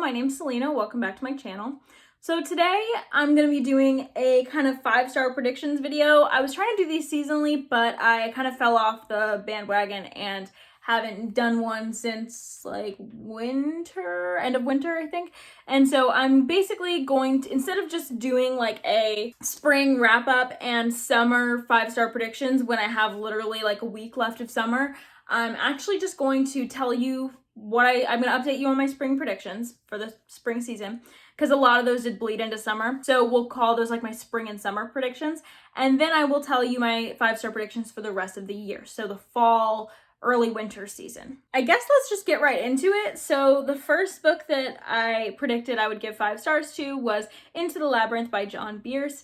my name's Selena. Welcome back to my channel. So today I'm going to be doing a kind of 5-star predictions video. I was trying to do these seasonally, but I kind of fell off the bandwagon and haven't done one since like winter, end of winter, I think. And so I'm basically going to, instead of just doing like a spring wrap up and summer 5-star predictions when I have literally like a week left of summer, I'm actually just going to tell you what I'm going to update you on my spring predictions for the spring season, because a lot of those did bleed into summer. So we'll call those like my spring and summer predictions. And then I will tell you my 5-star predictions for the rest of the year. So the fall, early winter season. I guess let's just get right into it. So the first book that I predicted I would give 5 stars to was Into the Labyrinth by John Bierce.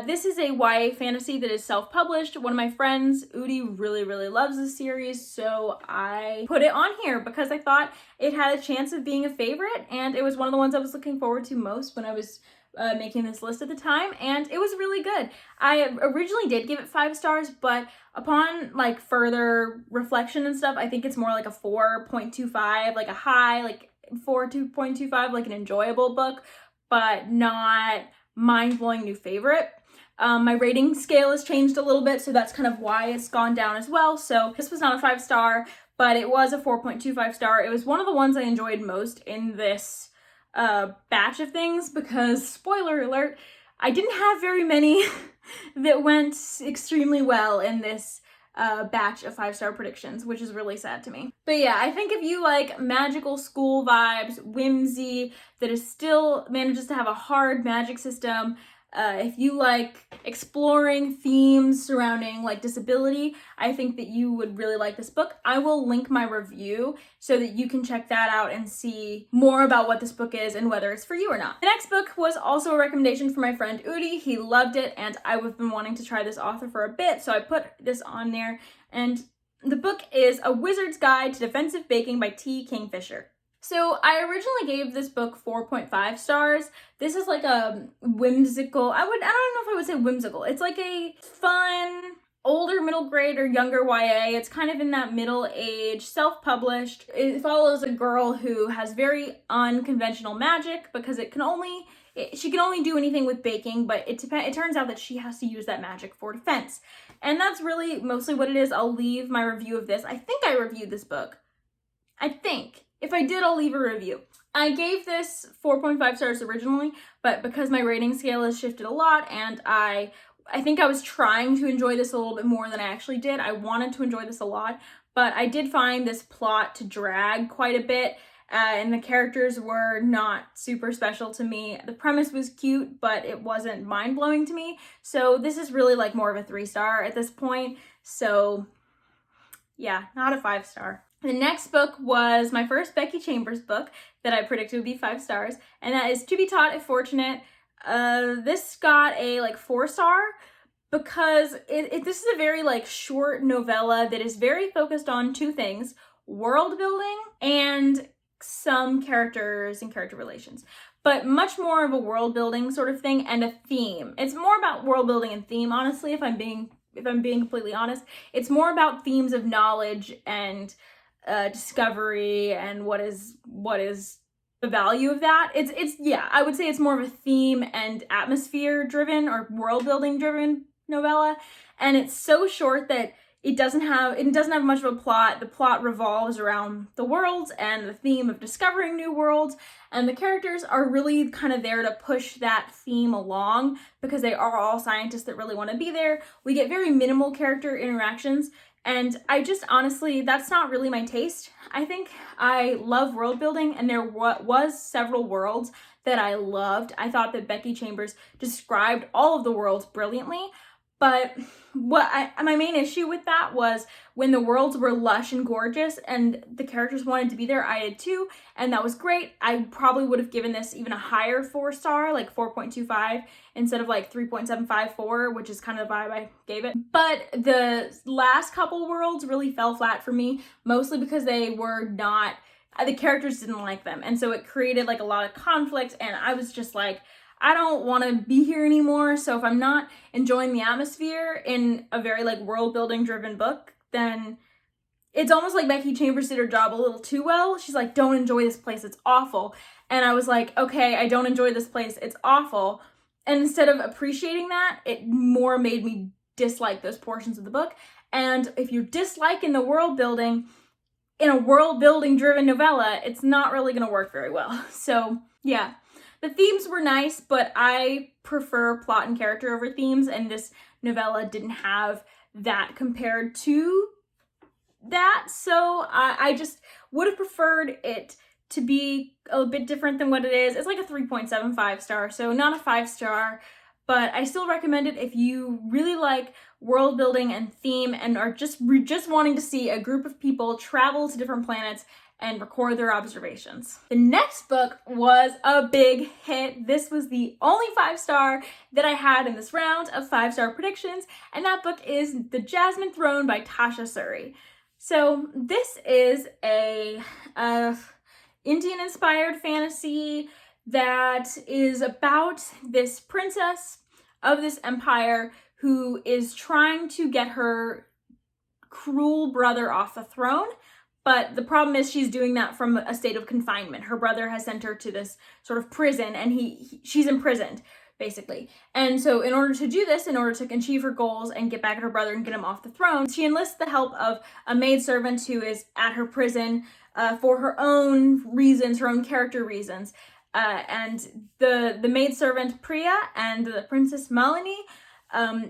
This is a YA fantasy that is self-published. One of my friends, Udi, really loves this series, so I put it on here because I thought it had a chance of being a favorite, and it was one of the ones I was looking forward to most when I was making this list at the time, and it was really good. I originally did give it 5 stars, but upon like further reflection and stuff, I think it's more like a 4.25, like a high, like 4.25, like an enjoyable book, but not mind-blowing new favorite. My rating scale has changed a little bit, so that's kind of why it's gone down as well. So this was not a 5-star, but it was a 4.25 star. It was one of the ones I enjoyed most in this batch of things because, spoiler alert, I didn't have very many that went extremely well in this batch of 5-star predictions, which is really sad to me. But yeah, I think if you like magical school vibes, whimsy that is still manages to have a hard magic system, if you like exploring themes surrounding like disability, I think that you would really like this book. I will link my review so that you can check that out and see more about what this book is and whether it's for you or not. The next book was also a recommendation from my friend Udi. He loved it, and I've been wanting to try this author for a bit, so I put this on there. And the book is A Wizard's Guide to Defensive Baking by T. Kingfisher. So I originally gave this book 4.5 stars. This is like a whimsical, I don't know if I would say whimsical. It's like a fun, older middle grade or younger YA. It's kind of in that middle age, self-published. It follows a girl who has very unconventional magic because she can only do anything with baking, but it turns out that she has to use that magic for defense. And that's really mostly what it is. I'll leave my review of this. I think I reviewed this book. I think. If I did, I'll leave a review. I gave this 4.5 stars originally, but because my rating scale has shifted a lot and I think I was trying to enjoy this a little bit more than I actually did. I wanted to enjoy this a lot, but I did find this plot to drag quite a bit, and the characters were not super special to me. The premise was cute, but it wasn't mind-blowing to me. So this is really like more of a 3-star at this point. So yeah, not a 5-star. The next book was my first Becky Chambers book that I predicted would be 5 stars, and that is To Be Taught If Fortunate. This got a like 4-star because this is a very like short novella that is very focused on 2 things: world building and some characters and character relations, but much more of a world building sort of thing and a theme. It's more about world building and theme, honestly, if I'm being completely honest. It's more about themes of knowledge and discovery and what is the value of that. It's yeah, I would say it's more of a theme and atmosphere driven or world building driven novella, and it's so short that it doesn't have much of a plot. The plot revolves around the worlds and the theme of discovering new worlds, and the characters are really kind of there to push that theme along because they are all scientists that really want to be there. We get very minimal character interactions, and I just honestly, that's not really my taste. I think I love world building, and there was several worlds that I loved. I thought that Becky Chambers described all of the worlds brilliantly, but my main issue with that was when the worlds were lush and gorgeous and the characters wanted to be there, I did too, and that was great. I probably would have given this even a higher 4-star, like 4.25, instead of like 3.754, which is kind of the vibe I gave it. But the last couple worlds really fell flat for me, mostly because they were not, the characters didn't like them, and so it created like a lot of conflict, and I was just like, I don't want to be here anymore. So if I'm not enjoying the atmosphere in a very like world building driven book, then it's almost like Becky Chambers did her job a little too well. She's like, don't enjoy this place, it's awful. And I was like, okay, I don't enjoy this place, it's awful. And instead of appreciating that, it more made me dislike those portions of the book. And if you're disliking the world building in a world building driven novella, it's not really going to work very well. So yeah, the themes were nice, but I prefer plot and character over themes, and this novella didn't have that compared to that. So I just would have preferred it to be a bit different than what it is. It's like a 3.75 star, so not a 5 star, but I still recommend it if you really like world building and theme and are just wanting to see a group of people travel to different planets and record their observations. The next book was a big hit. This was the only 5 star that I had in this round of 5-star predictions, and that book is The Jasmine Throne by Tasha Suri. So this is a Indian-inspired fantasy that is about this princess of this empire who is trying to get her cruel brother off the throne. But the problem is she's doing that from a state of confinement. Her brother has sent her to this sort of prison, and she's imprisoned, basically. And so in order to do this, in order to achieve her goals and get back at her brother and get him off the throne, she enlists the help of a maidservant who is at her prison for her own reasons, her own character reasons. And the maidservant Priya and the princess Malini,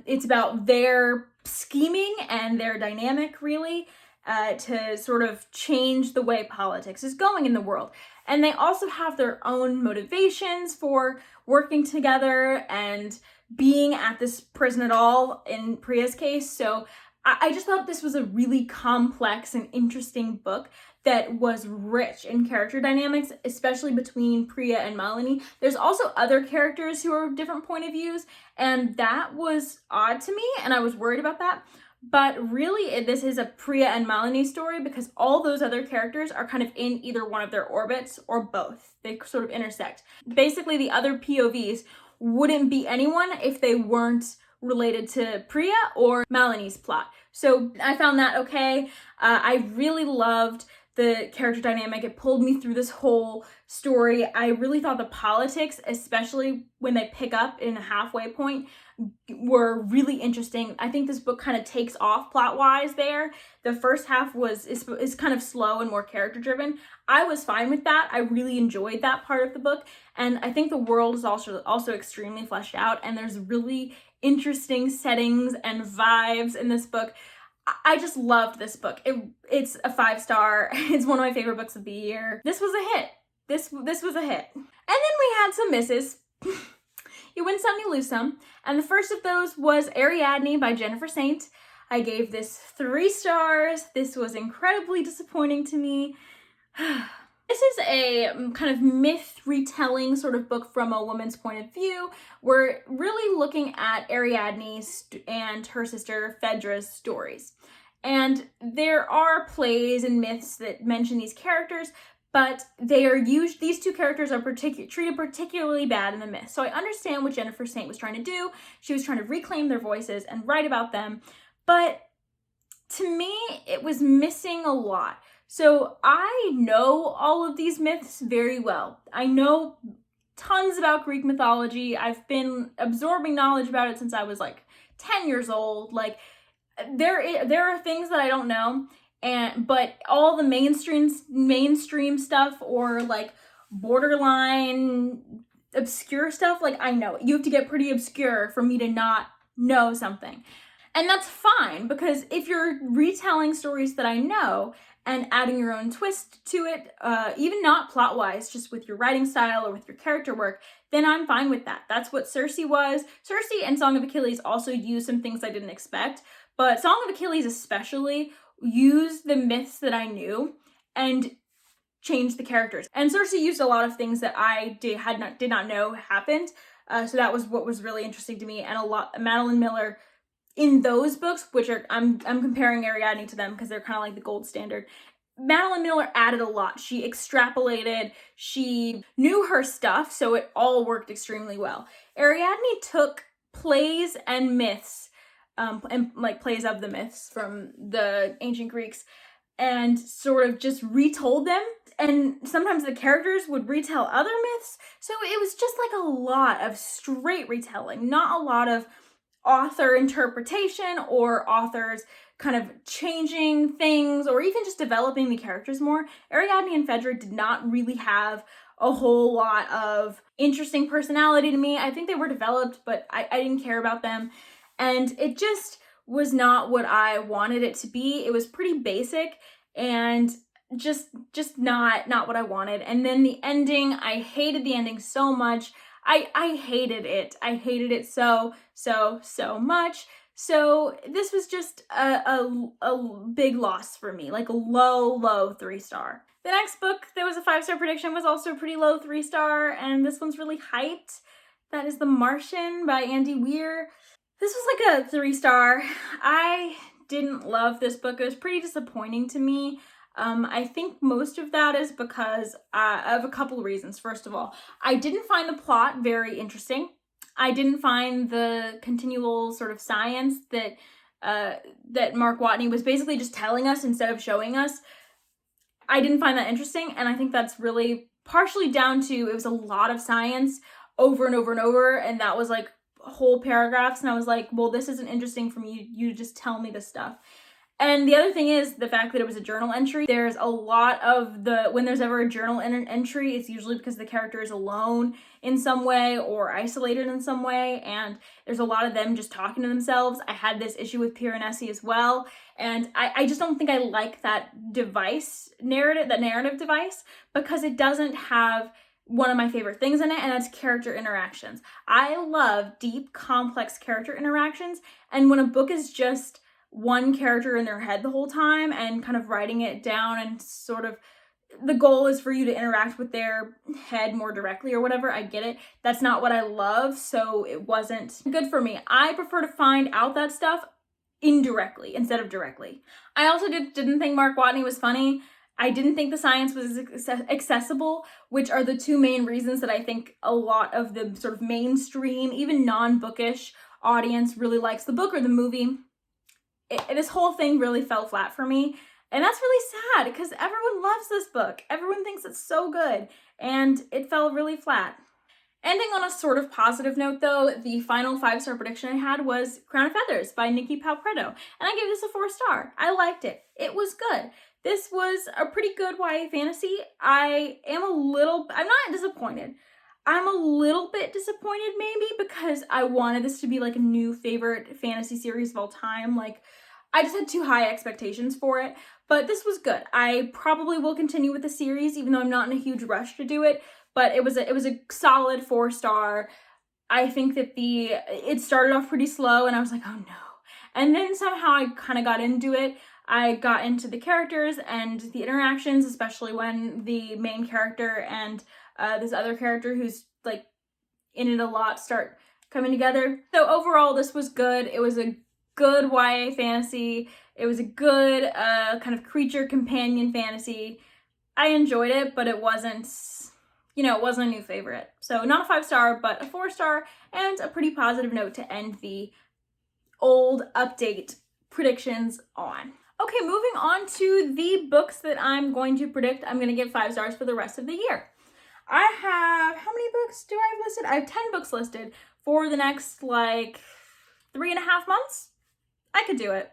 it's about their scheming and their dynamic, really, to sort of change the way politics is going in the world. And they also have their own motivations for working together and being at this prison at all, in Priya's case. So I just thought this was a really complex and interesting book that was rich in character dynamics, especially between Priya and Malini. There's also other characters who are different point of views, and that was odd to me, and I was worried about that. But really, this is a Priya and Malini story because all those other characters are kind of in either one of their orbits or both. They sort of intersect. Basically, the other POVs wouldn't be anyone if they weren't related to Priya or Malini's plot. So I found that okay. I really loved the character dynamic. It pulled me through this whole story. I really thought the politics, especially when they pick up in a halfway point, were really interesting. I think this book kind of takes off plot-wise there. The first half is kind of slow and more character-driven. I was fine with that. I really enjoyed that part of the book, and I think the world is also extremely fleshed out, and there's really interesting settings and vibes in this book. I just loved this book. It's a 5 star. It's one of my favorite books of the year. This was a hit. This was a hit. And then we had some misses. You win some, you lose some. And the first of those was Ariadne by Jennifer Saint. I gave this 3 stars. This was incredibly disappointing to me. This is a kind of myth retelling sort of book from a woman's point of view. We're really looking at Ariadne and her sister Phaedra's stories. And there are plays and myths that mention these characters, but these 2 characters are treated particularly bad in the myth. So I understand what Jennifer Saint was trying to do. She was trying to reclaim their voices and write about them. But to me, it was missing a lot. So I know all of these myths very well. I know tons about Greek mythology. I've been absorbing knowledge about it since I was like 10 years old. Like there are things that I don't know, but all the mainstream stuff or like borderline obscure stuff, like I know it. You have to get pretty obscure for me to not know something. And that's fine, because if you're retelling stories that I know and adding your own twist to it, even not plot-wise, just with your writing style or with your character work, then I'm fine with that. That's what Circe was. Circe and Song of Achilles also used some things I didn't expect, but Song of Achilles especially used the myths that I knew and changed the characters. And Circe used a lot of things that I did not know happened, so that was what was really interesting to me. And Madeline Miller in those books, which are, I'm comparing Ariadne to them because they're kind of like the gold standard. Madeline Miller added a lot. She extrapolated, she knew her stuff, so it all worked extremely well. Ariadne took plays and myths, and like plays of the myths from the ancient Greeks, and sort of just retold them. And sometimes the characters would retell other myths. So it was just like a lot of straight retelling, not a lot of author interpretation or authors kind of changing things or even just developing the characters more. Ariadne and Phaedra did not really have a whole lot of interesting personality to me. I think they were developed, but I didn't care about them. And it just was not what I wanted it to be. It was pretty basic and just not what I wanted. And then the ending, I hated the ending so much. I hated it. I hated it so much. So this was just a big loss for me, like a low 3-star. The next book that was a 5-star prediction was also a pretty low 3-star, and this one's really hyped. That is The Martian by Andy Weir. This was like a 3-star. I didn't love this book. It was pretty disappointing to me. I think most of that is because of a couple of reasons. First of all, I didn't find the plot very interesting. I didn't find the continual sort of science that Mark Watney was basically just telling us instead of showing us. I didn't find that interesting, and I think that's really partially down to it was a lot of science over and over and over, and that was like whole paragraphs, and I was like, well, this isn't interesting for me. You just tell me this stuff. And the other thing is the fact that it was a journal entry. There's a lot of when there's ever a journal entry, it's usually because the character is alone in some way or isolated in some way, and there's a lot of them just talking to themselves. I had this issue with Piranesi as well, and I just don't think I like that narrative device, because it doesn't have one of my favorite things in it, and that's character interactions. I love deep, complex character interactions, and when a book is just one character in their head the whole time and kind of writing it down and sort of the goal is for you to interact with their head more directly or whatever, I get it. That's not what I love, so it wasn't good for me. I prefer to find out that stuff indirectly instead of directly. I also didn't think Mark Watney was funny. I didn't think the science was accessible, which are the two main reasons that I think a lot of the sort of mainstream, even non-bookish audience really likes the book or the movie. This whole thing really fell flat for me, and that's really sad because everyone loves this book. Everyone thinks it's so good, and it fell really flat. Ending on a sort of positive note though, the final 5-star prediction I had was Crown of Feathers by Nikki Palpretto, and I gave this a 4-star. I liked it. It was good. This was a pretty good YA fantasy. I'm not disappointed. I'm a little bit disappointed maybe because I wanted this to be like a new favorite fantasy series of all time. Like, I just had too high expectations for it, but this was good. I probably will continue with the series even though I'm not in a huge rush to do it, but it was a solid 4-star. I think that it started off pretty slow and I was like, oh no. And then somehow I kind of got into it. I got into the characters and the interactions, especially when the main character and this other character who's like in it a lot start coming together. So overall, this was good. It was a good YA fantasy. It was a good kind of creature companion fantasy. I enjoyed it, but it wasn't, it wasn't a new favorite. So not a 5-star, but a 4-star and a pretty positive note to end the old update predictions on. Okay, moving on to the books that I'm going to predict. I'm going to give 5 stars for the rest of the year. I have, how many books do I have listed? I have 10 books listed for the next, 3.5 months. I could do it.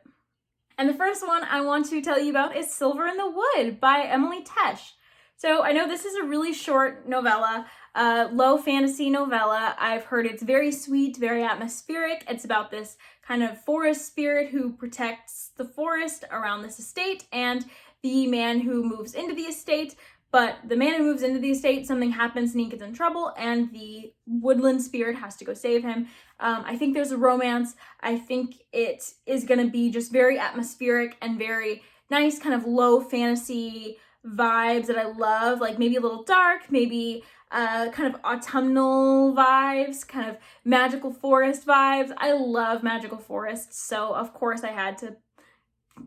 And the first one I want to tell you about is Silver in the Wood by Emily Tesh. So I know this is a really short novella, low fantasy novella. I've heard it's very sweet, very atmospheric. It's about this kind of forest spirit who protects the forest around this estate and the man who moves into the estate. But the man who moves into the estate, something happens and he gets in trouble and the woodland spirit has to go save him. I think there's a romance. I think it is going to be just very atmospheric and very nice kind of low fantasy vibes that I love, like maybe a little dark, maybe kind of autumnal vibes, kind of magical forest vibes. I love magical forests, so of course I had to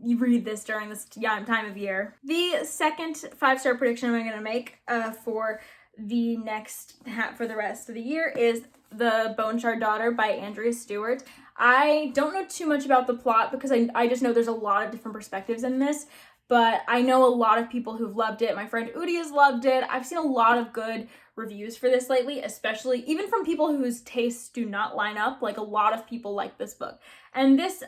read this during this time of year. The second 5-star prediction I'm going to make for the rest of the year is The Bone Shard Daughter by Andrea Stewart. I don't know too much about the plot because I just know there's a lot of different perspectives in this, but I know a lot of people who've loved it. My friend Udi has loved it. I've seen a lot of good reviews for this lately, especially even from people whose tastes do not line up. Like, a lot of people like this book. And this,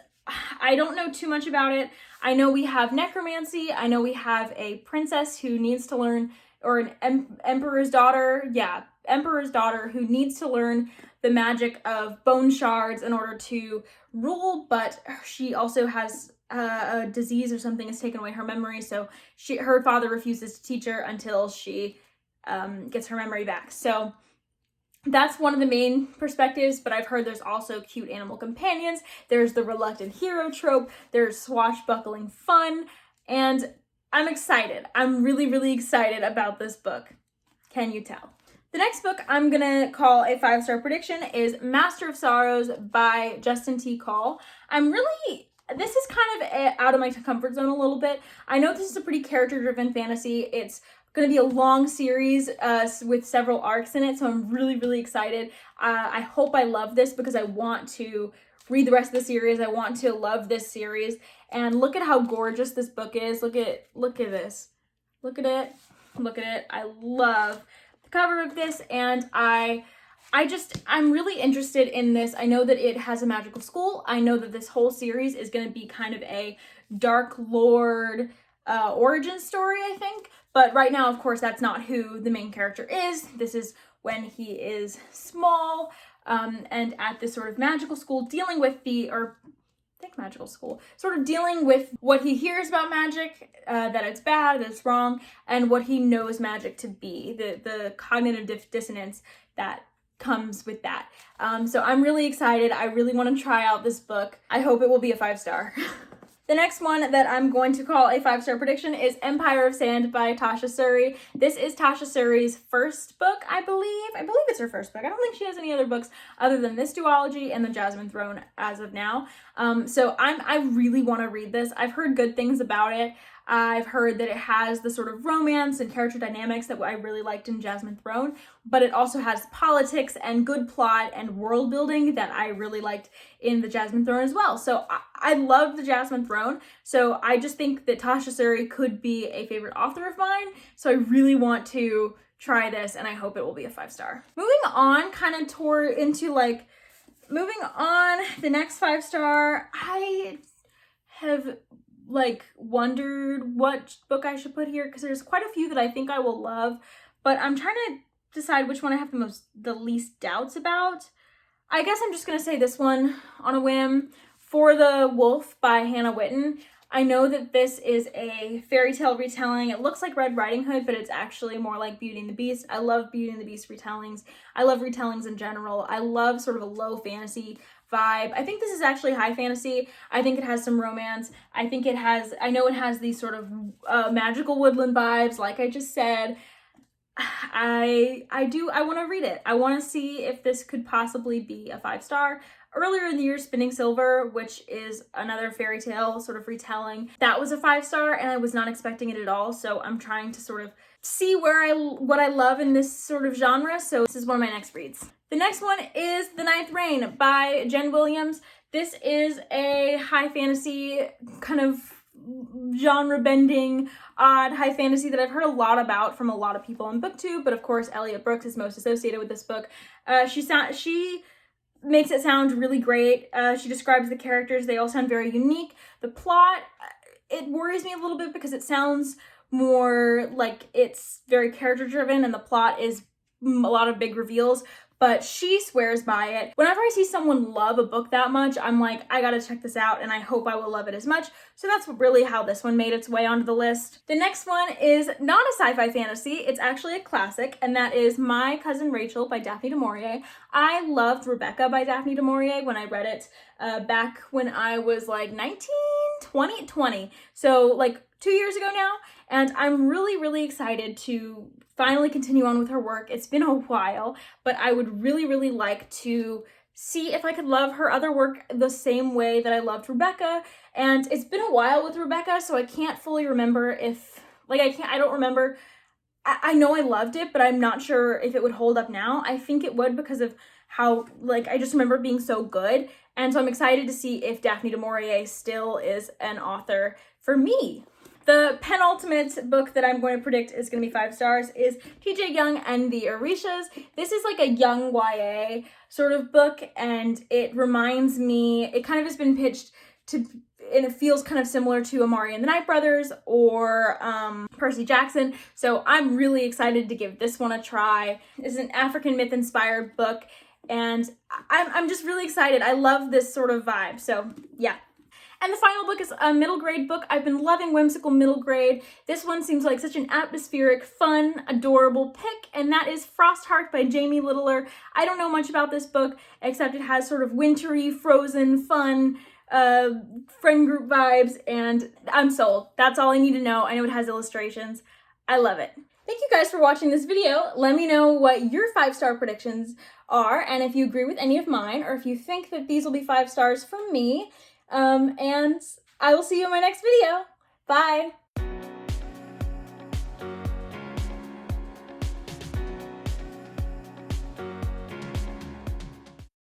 I don't know too much about it. I know we have necromancy. I know we have a princess who needs to learn, or an emperor's daughter. Yeah, emperor's daughter who needs to learn the magic of bone shards in order to rule, but she also has a disease or something has taken away her memory, so her father refuses to teach her until she gets her memory back. So that's one of the main perspectives, but I've heard there's also cute animal companions, there's the reluctant hero trope, there's swashbuckling fun, and I'm excited. I'm really, really excited about this book. Can you tell? The next book I'm gonna call a 5-star prediction is Master of Sorrows by Justin T. Call. This is kind of out of my comfort zone a little bit. I know this is a pretty character-driven fantasy. It's going to be a long series with several arcs in it, so I'm really, really excited. I hope I love this because I want to read the rest of the series. I want to love this series. And look at how gorgeous this book is. Look at this. Look at it. Look at it. I love the cover of this, and I'm really interested in this. I know that it has a magical school. I know that this whole series is going to be kind of a Dark Lord origin story, I think. But right now, of course, that's not who the main character is. This is when he is small and at this sort of magical school dealing with sort of dealing with what he hears about magic, that it's bad, that it's wrong, and what he knows magic to be, the cognitive dissonance that comes with that. So I'm really excited. I really want to try out this book. I hope it will be a 5-star. The next one that I'm going to call a 5-star prediction is Empire of Sand by Tasha Suri. This is Tasha Suri's first book, I believe. I believe it's her first book. I don't think she has any other books other than this duology and the Jasmine Throne as of now. So I really want to read this. I've heard good things about it. I've heard that it has the sort of romance and character dynamics that I really liked in Jasmine Throne, but it also has politics and good plot and world building that I really liked in the Jasmine Throne as well. So I love the Jasmine Throne, so I just think that Tasha Suri could be a favorite author of mine, so I really want to try this, and I hope it will be a 5-star. Moving on, the next 5-star, I have wondered what book I should put here because there's quite a few that I think I will love, but I'm trying to decide which one I have the least doubts about. I guess I'm just gonna say this one on a whim. For the Wolf by Hannah Witten. I know that this is a fairy tale retelling. It looks like Red Riding Hood, but it's actually more like Beauty and the Beast. I love Beauty and the Beast retellings. I love retellings in general. I love sort of a low fantasy vibe. I think this is actually high fantasy. I think it has some romance. I know it has these sort of magical woodland vibes, like I just said. I want to read it. I want to see if this could possibly be a 5-star. Earlier in the year, Spinning Silver, which is another fairy tale sort of retelling, that was a 5-star, and I was not expecting it at all. So I'm trying to sort of see what I love in this sort of genre. So this is one of my next reads. The next one is The Ninth Reign by Jen Williams. This is a high fantasy kind of genre-bending, odd high fantasy that I've heard a lot about from a lot of people on BookTube, but of course Elliot Brooks is most associated with this book. She makes it sound really great. She describes the characters. They all sound very unique. The plot, it worries me a little bit because it sounds more like it's very character-driven and the plot is a lot of big reveals, but she swears by it. Whenever I see someone love a book that much, I'm like, I gotta check this out and I hope I will love it as much. So that's really how this one made its way onto the list. The next one is not a sci-fi fantasy, it's actually a classic, and that is My Cousin Rachel by Daphne du Maurier. I loved Rebecca by Daphne du Maurier when I read it back when I was like 20. So like 2 years ago now, and I'm really, really excited to finally continue on with her work. It's been a while, but I would really, really like to see if I could love her other work the same way that I loved Rebecca. And it's been a while with Rebecca, so I can't fully remember I don't remember. I know I loved it, but I'm not sure if it would hold up now. I think it would because of how, I just remember it being so good. And so I'm excited to see if Daphne du Maurier still is an author for me. The penultimate book that I'm going to predict is going to be 5 stars is T.J. Young and the Aurishas. This is like a young YA sort of book, and it reminds me, it kind of has been pitched to, and it feels kind of similar to Amari and the Night Brothers or Percy Jackson. So I'm really excited to give this one a try. It's an African myth inspired book, and I'm just really excited. I love this sort of vibe. So yeah. And the final book is a middle grade book. I've been loving whimsical middle grade. This one seems like such an atmospheric, fun, adorable pick, and that is Frostheart by Jamie Littler. I don't know much about this book, except it has sort of wintry, frozen, fun, friend group vibes, and I'm sold. That's all I need to know. I know it has illustrations. I love it. Thank you guys for watching this video. Let me know what your 5-star predictions are, and if you agree with any of mine, or if you think that these will be 5 stars from me. And I will see you in my next video. Bye!